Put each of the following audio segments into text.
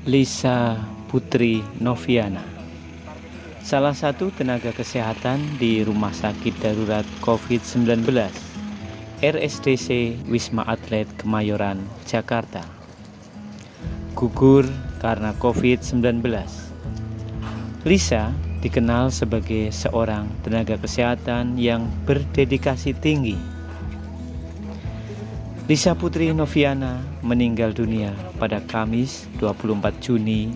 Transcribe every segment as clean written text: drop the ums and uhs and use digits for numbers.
Lisa Putri Noviana, salah satu tenaga kesehatan di Rumah Sakit Darurat COVID-19 RSDC Wisma Atlet Kemayoran, Jakarta, gugur karena COVID-19. Lisa dikenal sebagai seorang tenaga kesehatan yang berdedikasi tinggi. Lisa Putri Noviana meninggal dunia pada Kamis 24 Juni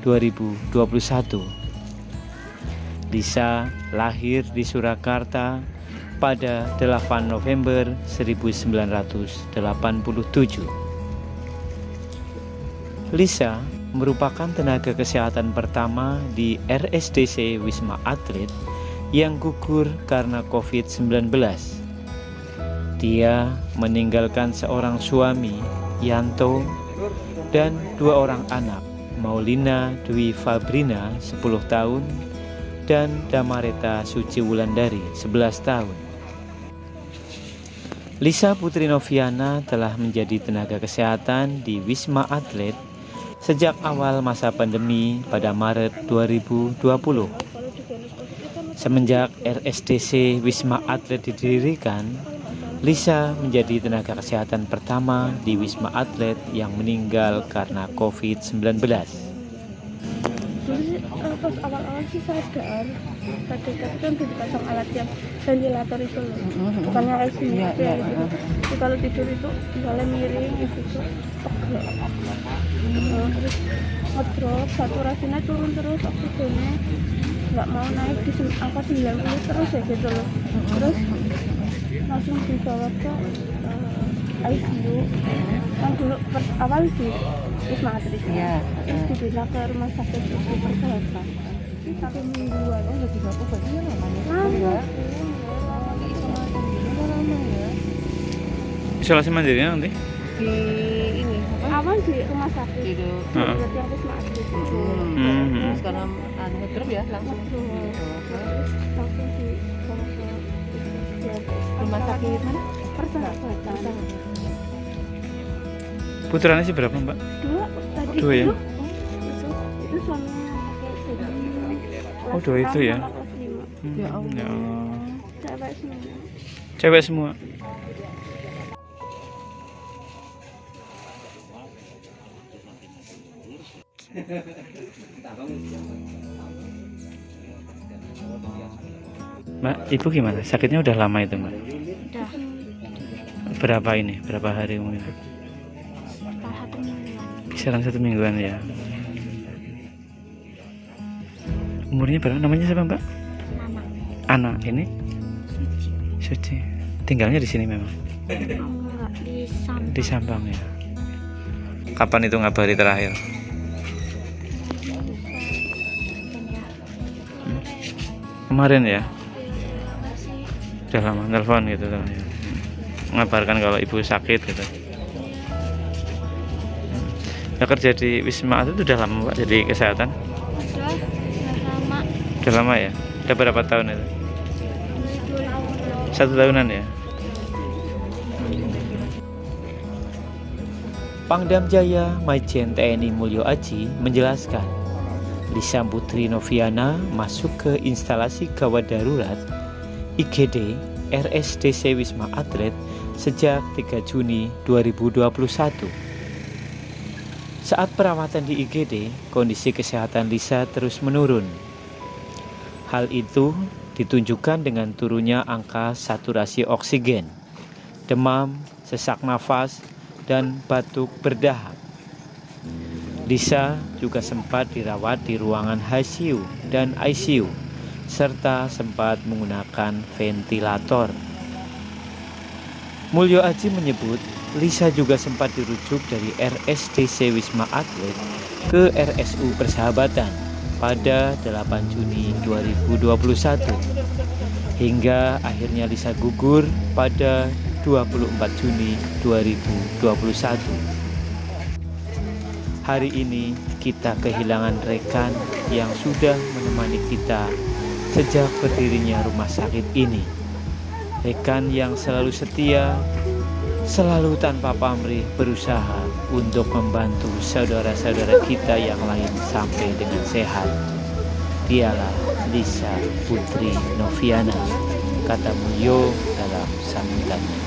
2021. Lisa lahir di Surakarta pada 8 November 1987. Lisa merupakan tenaga kesehatan pertama di RSDC Wisma Atlet yang gugur karena COVID-19. Dia meninggalkan seorang suami, Yanto, dan 2 orang anak, Maulina Dwi Fabrina 10 tahun dan Damareta Suci Wulandari 11 tahun. Lisa Putri Noviana telah menjadi tenaga kesehatan di Wisma Atlet sejak awal masa pandemi pada Maret 2020. Semenjak RSDC Wisma Atlet didirikan, Lisa menjadi tenaga kesehatan pertama di Wisma Atlet yang meninggal karena COVID-19. Pas awal-awal sih sadar tapi kan dipasang alat yang ventilator itu loh, bukannya ICU ya, gitu. Jadi kalau tidur itu misalnya miring gitu pegel, terus ngedrop, saturasinya turun terus, oksigennya nggak mau naik di angka 90 terus ya gitu loh. Terus langsung dibawa ke ICU kan dulu awal di Wisma Atlet ya, terus dipindah ke rumah sakit Suci Persahabatan. Ini 1 mingguan udah juga obatnya lama ya. Isolasi mandiri nanti? Di ini awal di rumah sakit itu yang Wisma Atlet itu. Terus karena ngedrop ya langsung dibawa ke rumah sakit mana? Persahabatan. Putranya sih berapa, Mbak? 2 tadi. 2 ya? Itu suaminya pakai baju. Oh, 2 itu ya? Ya Allah. Ya Allah. Cewek semua. Cewek semua. Mbak, ibu gimana? Sakitnya udah lama itu, Mbak? Udah. Berapa hari mungkin? Setelah 1 mingguan. Kisaran 1 mingguan ya. Umurnya berapa? Namanya siapa, Mbak? Mama. Anak ini? Suci. Suci. Tinggalnya di sini memang? Enggak di Sampang. Di Sampang ya. Kapan itu ngabari terakhir? Kemarin ya? Udah lama telepon gitu kan ya. Mengabarkan kalau ibu sakit gitu. Ya, kerja di Wisma Atlet udah lama, Pak, jadi kesehatan? Udah lama. Udah lama ya? Udah berapa tahun itu? 1 tahun. 1 tahunan ya? Pangdam Jaya Majen TNI Mulyo Aji menjelaskan, Lisa Putri Noviana masuk ke instalasi gawat darurat IGD RSDC Wisma Atlet sejak 3 Juni 2021. Saat perawatan di IGD, kondisi kesehatan Lisa terus menurun. Hal itu ditunjukkan dengan turunnya angka saturasi oksigen, demam, sesak nafas, dan batuk berdahak. Lisa juga sempat dirawat di ruangan HCU dan ICU, serta sempat menggunakan ventilator. Mulyo Aji menyebut Lisa juga sempat dirujuk dari RSDC Wisma Atlet ke RSU Persahabatan pada 8 Juni 2021 hingga akhirnya Lisa gugur pada 24 Juni 2021. Hari ini kita kehilangan rekan yang sudah menemani kita sejak berdirinya rumah sakit ini. Rekan yang selalu setia selalu tanpa pamrih berusaha untuk membantu saudara-saudara kita yang lain sampai dengan sehat. Dialah Lisa Putri Noviana, kata Mulyo dalam sambutannya.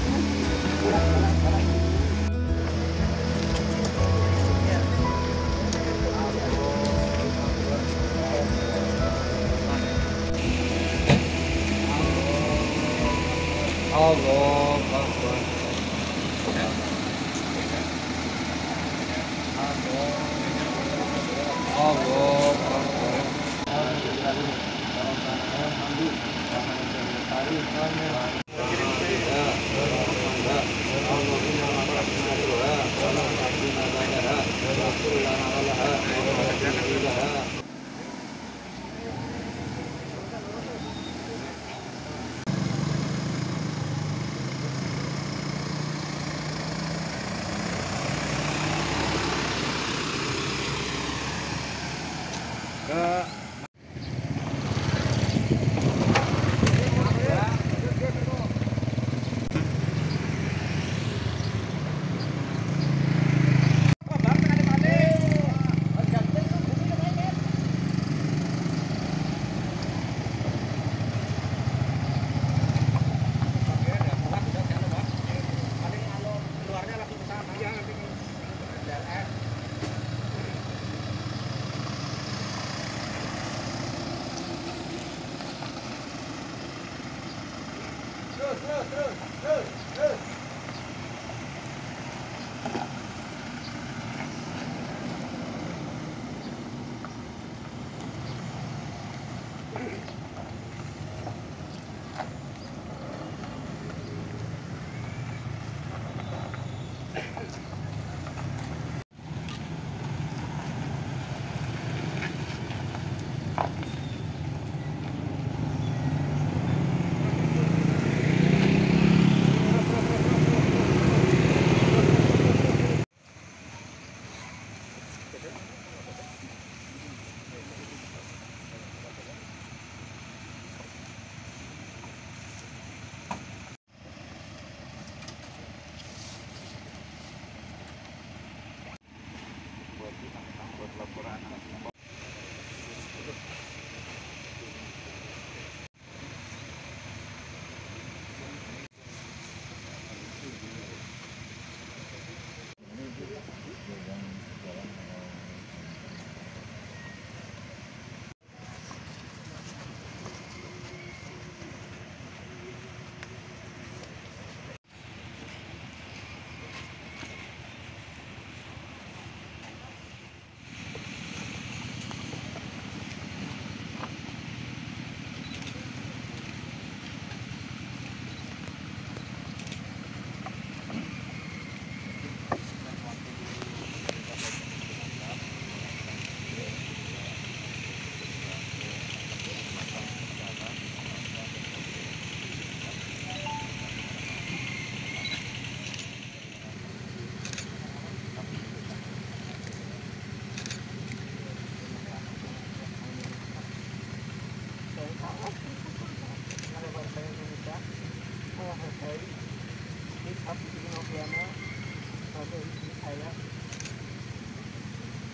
Allah Akbar. Allah Akbar.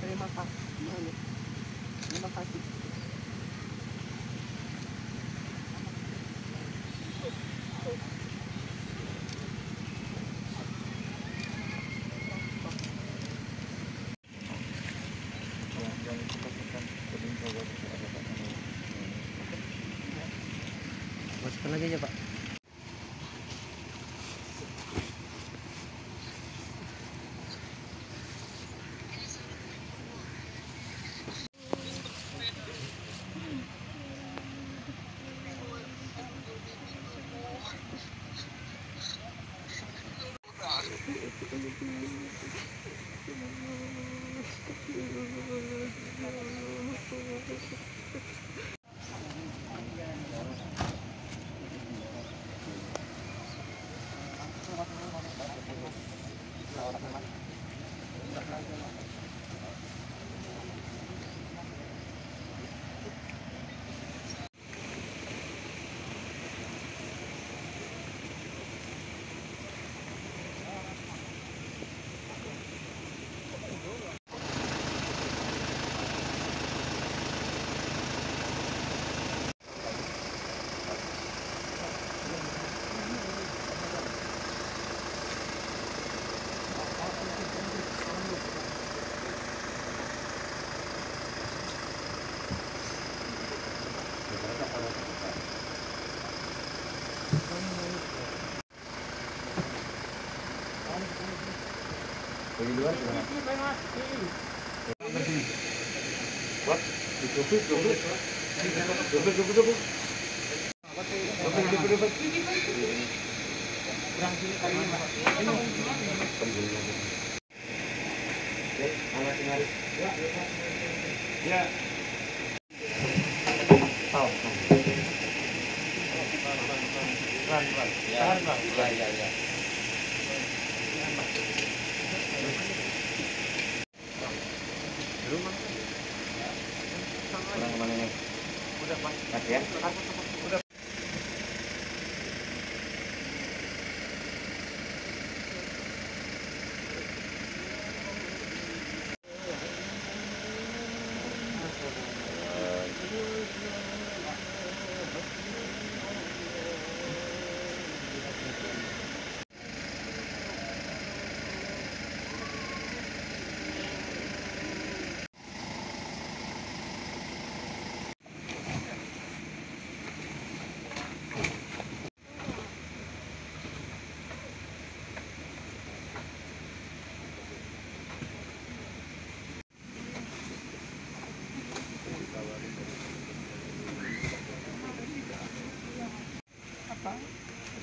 Terima kasih. Terima kasih. Masukkan lagi aja, Pak.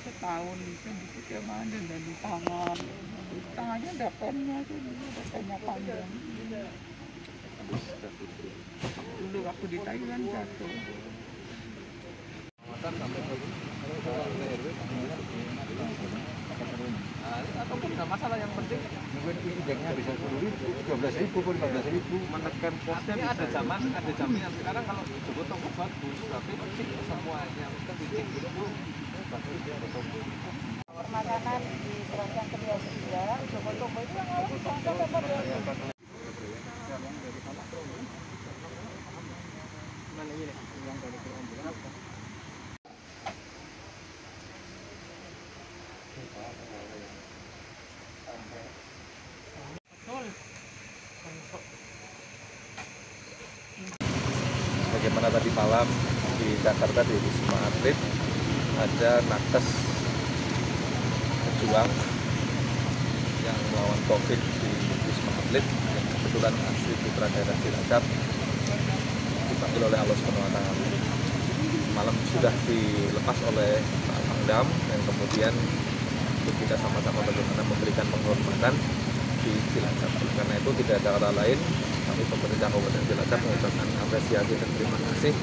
Setahun itu di mana dan di tangannya ada pennya tuh, ada pennya panjang. Dulu waktu di Thailand jatuh. Ataupun nggak masalah, yang penting injaknya bisa 10.000, 12.000, 15.000. Menekan posnya ada jaminan. Sekarang kalau Joko Toko bagus, tapi semuanya kita bikin itu bagus ya. Makanan di keranjang kedua sebelah, Joko Toko itu yang harus sama-sama ya. Bagaimana tadi malam di Jakarta di Wisma Atlet ada nakes pejuang yang melawan COVID di Wisma Atlet, yang kebetulan asli putra daerah Cilacap, dipanggil oleh Allah SWT. Malam sudah dilepas oleh Pak Pangdam, dan kemudian kita sama-sama bagaimana memberikan penghormatan di Cilacap. Karena itu tidak ada kata lain, kami pemerintah Kabupaten Cilacap mengucapkan apresiasi dan terima kasih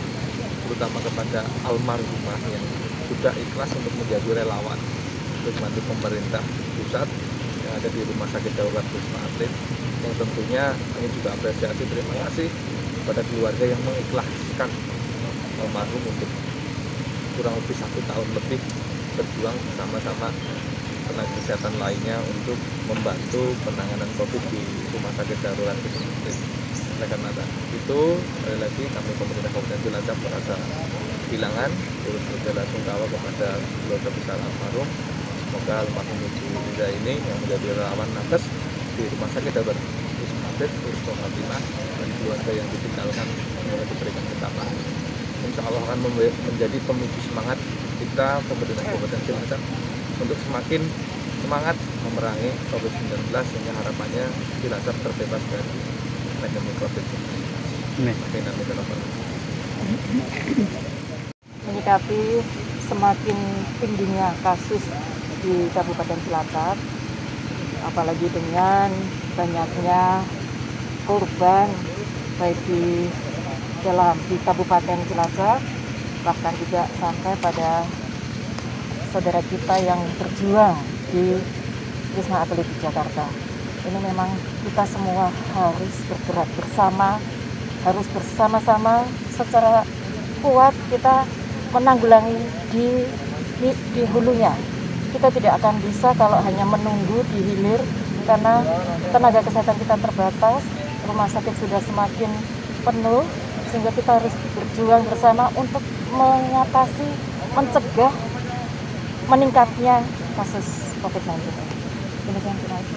terutama kepada almarhumah yang sudah ikhlas untuk menjadi relawan untuk membantu pemerintah pusat yang ada di Rumah Sakit Darurat Wisma Atlet, yang tentunya kami juga apresiasi terima kasih kepada keluarga yang mengikhlaskan almarhum untuk kurang lebih 1 tahun lebih berjuang bersama-sama tenaga kesehatan lainnya untuk membantu penanganan COVID di Rumah Sakit Darurat Wisma Atlet. Oleh karena itu, sekali lagi kami pemerintah Kabupaten Cilacap merasa kehilangan, turut berbela-sungkawa kepada keluarga besar almarhum. Semoga almarhum Ibu Liza ini yang menjadi relawan nakes di Rumah Sakit Darurat Wisma Atlet, Husnul Khotimah, dan keluarga yang ditinggalkan semoga diberikan ketabahan. Insya Allah akan menjadi pemicu semangat kita pemerintah Kabupaten Cilacap untuk semakin semangat memerangi COVID-19 sehingga harapannya Cilacap terbebas dari pandemi COVID-19. Menyikapi semakin tingginya kasus di Kabupaten Cilacap, apalagi dengan banyaknya korban baik di Kabupaten Cilacap, bahkan juga sampai pada saudara kita yang berjuang di Wisma Atlet di Jakarta. Ini memang kita semua harus bergerak bersama, harus bersama-sama secara kuat kita menanggulangi di hulunya. Kita tidak akan bisa kalau hanya menunggu di hilir, karena tenaga kesehatan kita terbatas, rumah sakit sudah semakin penuh, sehingga kita harus berjuang bersama untuk mengatasi, mencegah meningkatnya kasus COVID-19. Demikian, terima kasih.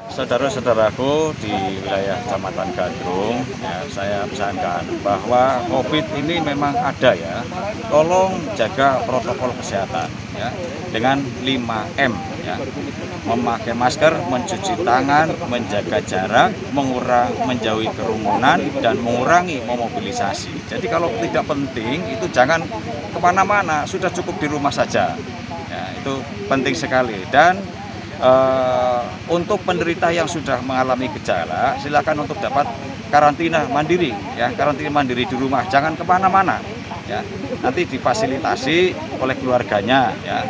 Saudara-saudaraku di wilayah Kecamatan Gandrung, ya, saya pesankan bahwa COVID ini memang ada ya. Tolong jaga protokol kesehatan. ya, dengan 5M ya. Memakai masker, mencuci tangan, menjaga jarak, menjauhi kerumunan, dan mengurangi memobilisasi. Jadi kalau tidak penting itu jangan kemana-mana, sudah cukup di rumah saja ya, itu penting sekali. Dan untuk penderita yang sudah mengalami gejala, silakan untuk dapat karantina mandiri ya, karantina mandiri di rumah, jangan kemana-mana ya, nanti difasilitasi oleh keluarganya ya,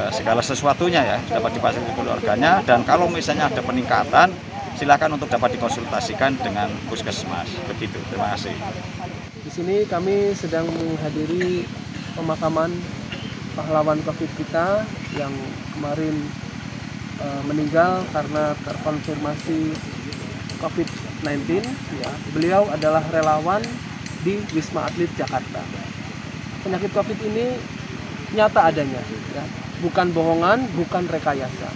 segala sesuatunya ya dapat difasilitasi keluarganya. Dan kalau misalnya ada peningkatan, silakan untuk dapat dikonsultasikan dengan puskesmas. Begitu, terima kasih. Di sini kami sedang menghadiri pemakaman pahlawan COVID kita yang kemarin meninggal karena terkonfirmasi COVID-19 ya. Beliau adalah relawan di Wisma Atlet Jakarta. Penyakit COVID ini nyata adanya ya. Bukan bohongan, bukan rekayasa.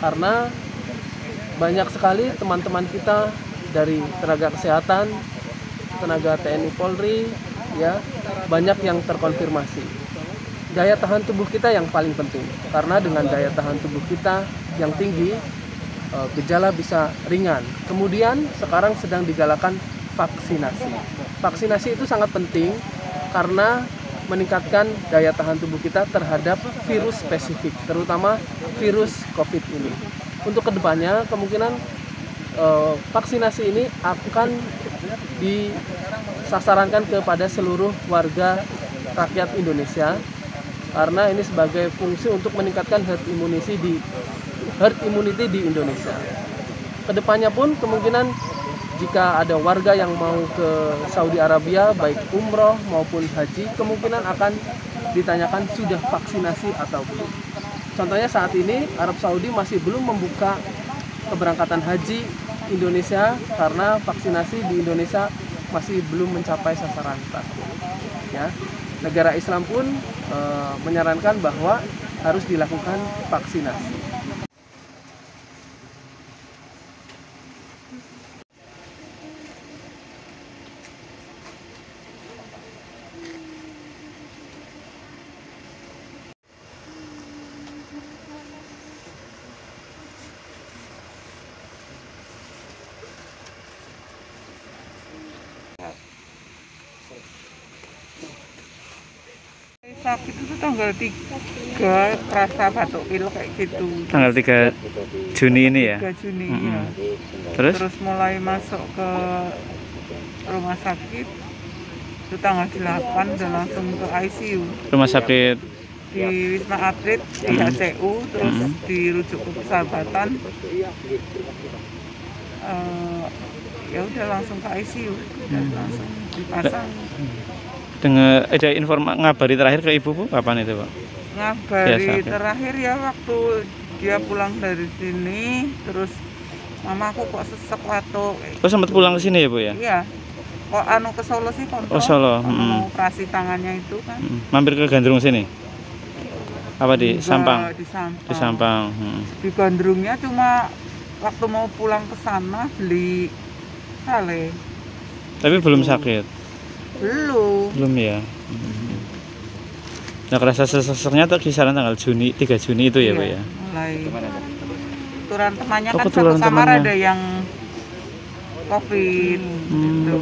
Karena banyak sekali teman-teman kita dari tenaga kesehatan, tenaga TNI Polri ya, banyak yang terkonfirmasi. Daya tahan tubuh kita yang paling penting, karena dengan daya tahan tubuh kita yang tinggi, gejala bisa ringan. Kemudian sekarang sedang digalakan vaksinasi. Vaksinasi itu sangat penting karena meningkatkan daya tahan tubuh kita terhadap virus spesifik, terutama virus COVID ini. Untuk kedepannya kemungkinan vaksinasi ini akan disasarankan kepada seluruh warga rakyat Indonesia, karena ini sebagai fungsi untuk meningkatkan herd immunity di Indonesia. Kedepannya pun kemungkinan jika ada warga yang mau ke Saudi Arabia, baik umroh maupun haji, kemungkinan akan ditanyakan sudah vaksinasi atau belum. Contohnya saat ini Arab Saudi masih belum membuka keberangkatan haji Indonesia karena vaksinasi di Indonesia masih belum mencapai sasaran target. Ya. Negara Islam pun menyarankan bahwa harus dilakukan vaksinasi. Sakit itu tanggal 3, terasa batuk pilek kayak gitu. Tanggal 3 Juni ini ya? 3 Juni ya. Terus Mulai masuk ke rumah sakit itu tanggal 8 udah langsung ke ICU. rumah sakit Di Wisma Atlet, di HCU, terus dirujuk ke Persahabatan. Ya udah langsung ke ICU, langsung dipasang. dengan ada informasi ngabari terakhir ke ibu Bu kapan itu Pak? Ngabari terakhir ya waktu dia pulang dari sini, terus mamaku kok sesek batuk. Oh sempat pulang ke sini ya Bu ya? Iya, kok ke Solo sih kontrol. Oh Solo. Mau operasi tangannya itu kan. Mampir ke Gandrung sini? Apa di Sampang? Di Sampang. Di Sampang. Di Gandrungnya cuma waktu mau pulang ke sana beli sale. Tapi belum sakit? Belum Ya. Nah kerasa seseknya tuh kisaran tanggal 3 Juni itu ya Pak ya? Mulai ketularan temannya kan ketularan satu kamar temannya. ada yang COVID gitu.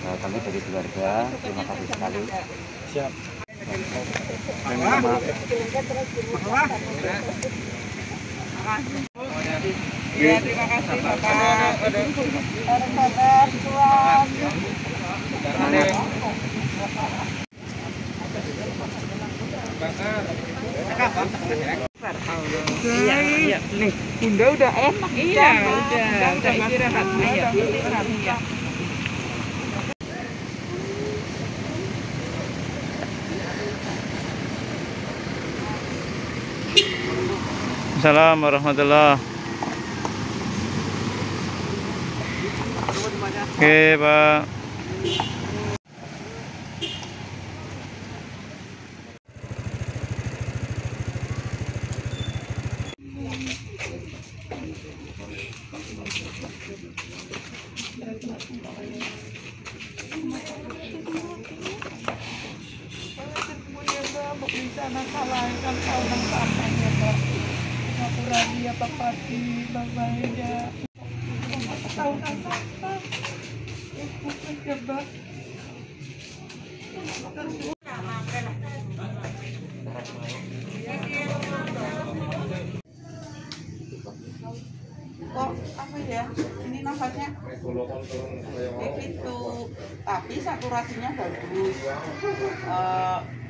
Kami dari keluarga terima kasih sekali. Siap. Ya, terima kasih Bapak. Sabar, Tuhan. Iya. Nih, Bunda udah enak. Iya, udah istirahat. Iya, istirahat. Iya. Assalamualaikum warahmatullahi. Oke Pak. bisa salahkan kau nang samanya Pak. Ngapura dia Pak Pati, Bang Bahida. Tahun apa? Ibu kejebak. Kok apa ya, ini nafasnya gitu, tapi saturasinya bagus,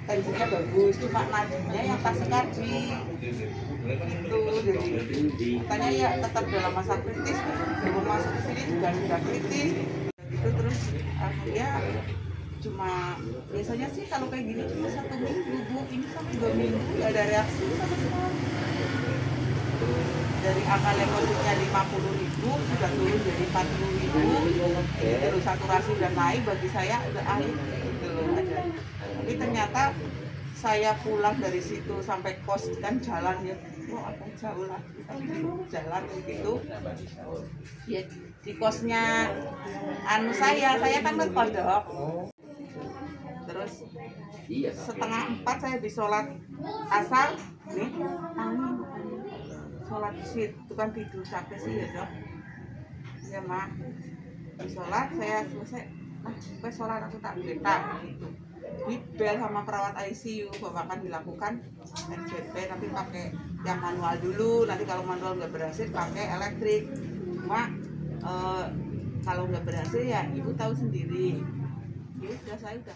tensinya bagus, cuma nadinya yang taksikardi gitu. Jadi katanya ya tetap dalam masa kritis, belum masuk ke sini juga sudah kritis gitu. Terus ya cuma biasanya sih kalau kayak gini cuma 1 minggu, Bu. Ini sampai 2 minggu nggak ada reaksi sama sekali. Dari angka leukositnya 50.000 sudah turun jadi 40.000, terus saturasi udah naik, bagi saya udah akhir gitu loh aja. Tapi ternyata saya pulang dari situ sampai kos kan jalan ya, agak jauh lah, jalan gitu ya, di kosnya saya kan ngepondok. Terus 3:30 saya habis sholat asar nih, sholat di situ kan tidur capek sih ya Dok. Ya Mak, habis sholat saya selesai, gue sholat aku tak beletak gitu. Di bel sama perawat ICU, Bapak kan dilakukan NCP tapi pakai yang manual dulu, nanti kalau manual nggak berhasil pakai elektrik. Cuma kalau nggak berhasil ya Ibu tahu sendiri. Ya udah, saya udah